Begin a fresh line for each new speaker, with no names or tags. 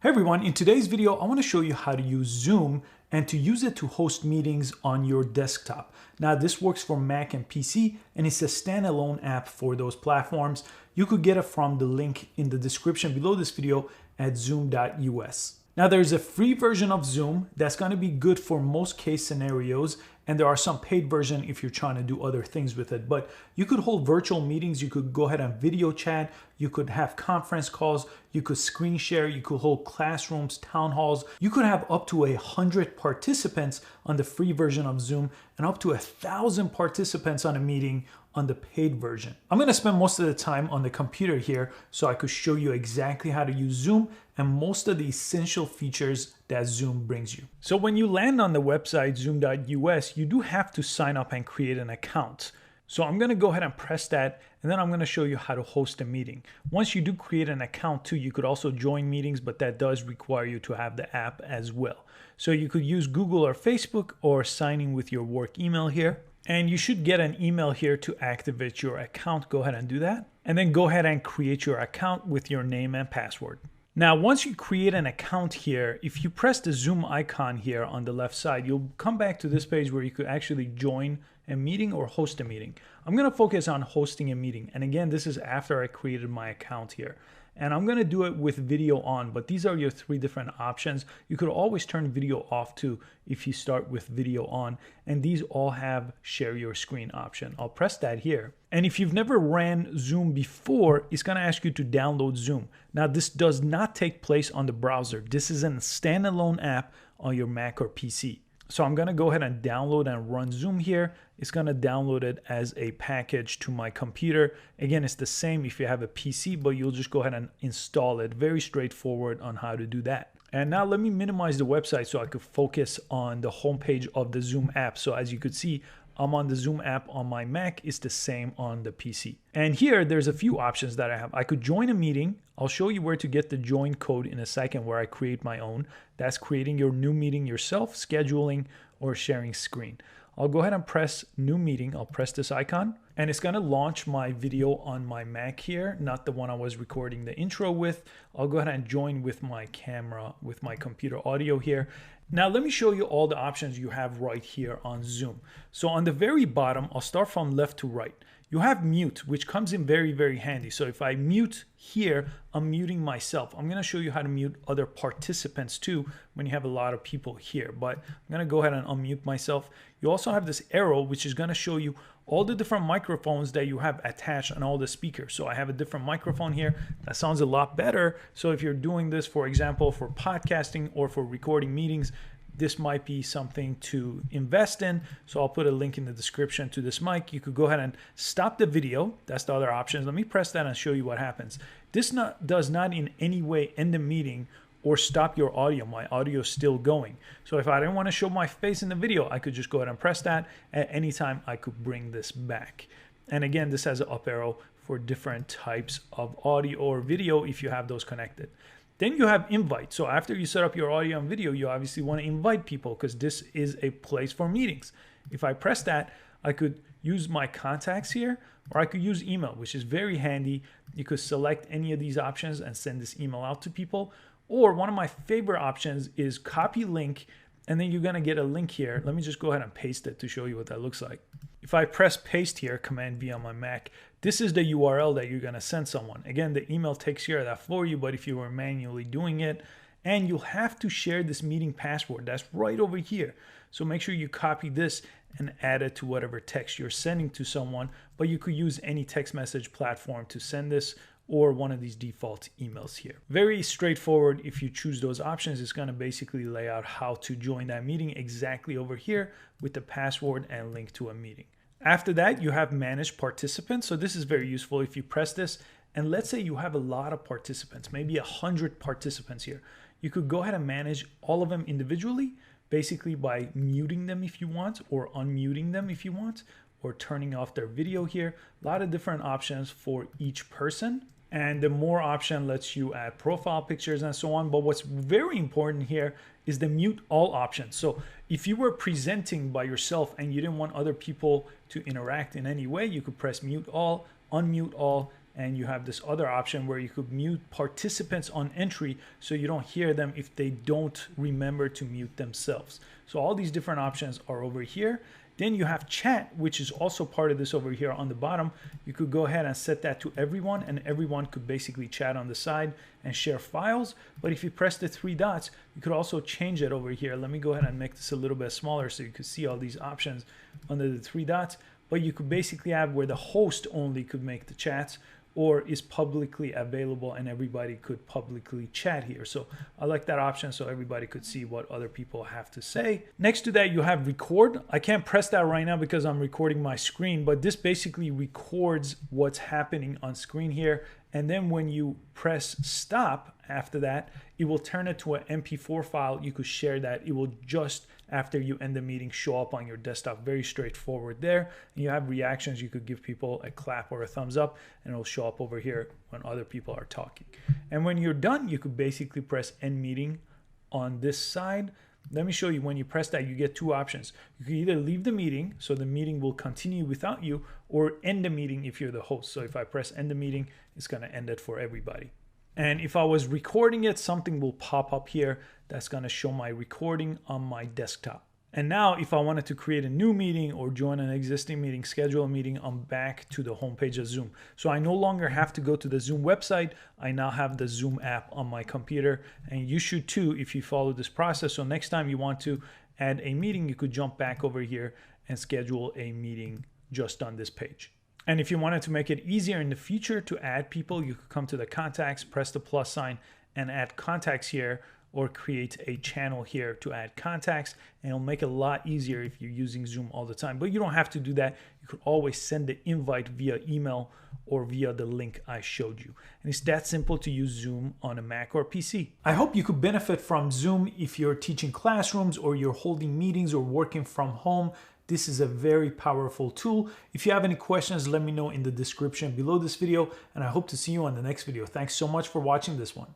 Hey everyone, in today's video, I want to show you how to use Zoom and to use it to host meetings on your desktop. Now, this works for Mac and PC, and it's a standalone app for those platforms. You could get it from the link in the description below this video at zoom.us. Now, there's a free version of Zoom that's going to be good for most case scenarios, and there are some paid version if you're trying to do other things with it. But you could hold virtual meetings, you could go ahead and video chat, you could have conference calls, you could screen share, you could hold classrooms, town halls. You could have up to 100 participants on the free version of Zoom and up to 1,000 participants on a meeting on the paid version. I'm going to spend most of the time on the computer here so I could show you exactly how to use Zoom and most of the essential features that Zoom brings you. So when you land on the website zoom.us, you do have to sign up and create an account. So I'm going to go ahead and press that, and then I'm going to show you how to host a meeting. Once you do create an account too, you could also join meetings, but that does require you to have the app as well. So you could use Google or Facebook or sign in with your work email here. And you should get an email here to activate your account. Go ahead and do that. And then go ahead and create your account with your name and password. Now, once you create an account here, if you press the Zoom icon here on the left side, you'll come back to this page where you could actually join a meeting or host a meeting. I'm going to focus on hosting a meeting. And again, this is after I created my account here. And I'm going to do it with video on, but these are your three different options. You could always turn video off too if you start with video on, and these all have share your screen option. I'll press that here. And if you've never ran Zoom before, it's going to ask you to download Zoom. Now, this does not take place on the browser. This is a standalone app on your Mac or PC. So I'm going to go ahead and download and run Zoom here. It's going to download it as a package to my computer. Again, it's the same if you have a PC, but you'll just go ahead and install it. Very straightforward on how to do that. And now let me minimize the website so I could focus on the homepage of the Zoom app. So as you could see, I'm on the Zoom app on my Mac. It's the same on the PC. And here, there's a few options that I have. I could join a meeting. I'll show you where to get the join code in a second where I create my own. That's creating your new meeting yourself, scheduling, or sharing screen. I'll go ahead and press new meeting. I'll press this icon and it's going to launch my video on my Mac here, not the one I was recording the intro with. I'll go ahead and join with my camera, with my computer audio here. Now let me show you all the options you have right here on Zoom. So on the very bottom, I'll start from left to right. You have mute, which comes in very, very handy. So if I mute here, I'm muting myself. I'm going to show you how to mute other participants too when you have a lot of people here. But I'm going to go ahead and unmute myself. You also have this arrow, which is going to show you all the different microphones that you have attached on all the speakers. So I have a different microphone here that sounds a lot better. So if you're doing this, for example, for podcasting or for recording meetings, this might be something to invest in. So I'll put a link in the description to this mic. You could go ahead and stop the video. That's the other option. Let me press that and show you what happens. This does not in any way end the meeting or stop your audio. My audio is still going. So if I didn't want to show my face in the video, I could just go ahead and press that. At any time, I could bring this back. And again, this has an up arrow for different types of audio or video if you have those connected. Then you have invite. So after you set up your audio and video, you obviously want to invite people because this is a place for meetings. If I press that, I could use my contacts here, or I could use email, which is very handy. You could select any of these options and send this email out to people. Or one of my favorite options is copy link, and then you're going to get a link here. Let me just go ahead and paste it to show you what that looks like. If I press paste here, Command V on my Mac, this is the URL that you're going to send someone. Again, the email takes care of that for you, but if you were manually doing it, and you'll have to share this meeting password, that's right over here. So make sure you copy this and add it to whatever text you're sending to someone, but you could use any text message platform to send this or one of these default emails here. Very straightforward. If you choose those options, it's going to basically lay out how to join that meeting exactly over here with the password and link to a meeting. After that, you have manage participants. So this is very useful. If you press this, and let's say you have a lot of participants, maybe 100 participants here, you could go ahead and manage all of them individually, basically by muting them if you want, or unmuting them if you want, or turning off their video here. A lot of different options for each person. And the more option lets you add profile pictures and so on. But what's very important here is the mute all option. So if you were presenting by yourself and you didn't want other people to interact in any way, you could press mute all, unmute all, and you have this other option where you could mute participants on entry so you don't hear them if they don't remember to mute themselves. So all these different options are over here. Then you have chat, which is also part of this over here on the bottom. You could go ahead and set that to everyone, and everyone could basically chat on the side and share files. But if you press the three dots, you could also change it over here. Let me go ahead and make this a little bit smaller so you could see all these options under the three dots. But you could basically have where the host only could make the chats, or is publicly available and everybody could publicly chat here. So I like that option so everybody could see what other people have to say. Next to that, you have record. I can't press that right now because I'm recording my screen, but this basically records what's happening on screen here. And then when you press stop after that, it will turn it to an MP4 file. You could share that. It will just, after you end the meeting, show up on your desktop. Very straightforward there. And you have reactions. You could give people a clap or a thumbs up, and it'll show up over here when other people are talking. And when you're done, you could basically press end meeting on this side. Let me show you. When you press that, you get two options. You can either leave the meeting, so the meeting will continue without you, or end the meeting if you're the host. So if I press end the meeting, it's going to end it for everybody. And if I was recording it, something will pop up here that's going to show my recording on my desktop. And now if I wanted to create a new meeting or join an existing meeting, schedule a meeting, I'm back to the homepage of Zoom. So I no longer have to go to the Zoom website. I now have the Zoom app on my computer, and you should too if you follow this process. So next time you want to add a meeting, you could jump back over here and schedule a meeting just on this page. And if you wanted to make it easier in the future to add people, you could come to the contacts, press the plus sign, and add contacts here, or create a channel here to add contacts, and it'll make it a lot easier if you're using Zoom all the time. But you don't have to do that. You could always send the invite via email or via the link I showed you. And it's that simple to use Zoom on a Mac or PC. I hope you could benefit from Zoom if you're teaching classrooms or you're holding meetings or working from home. This is a very powerful tool. If you have any questions, let me know in the description below this video, and I hope to see you on the next video. Thanks so much for watching this one.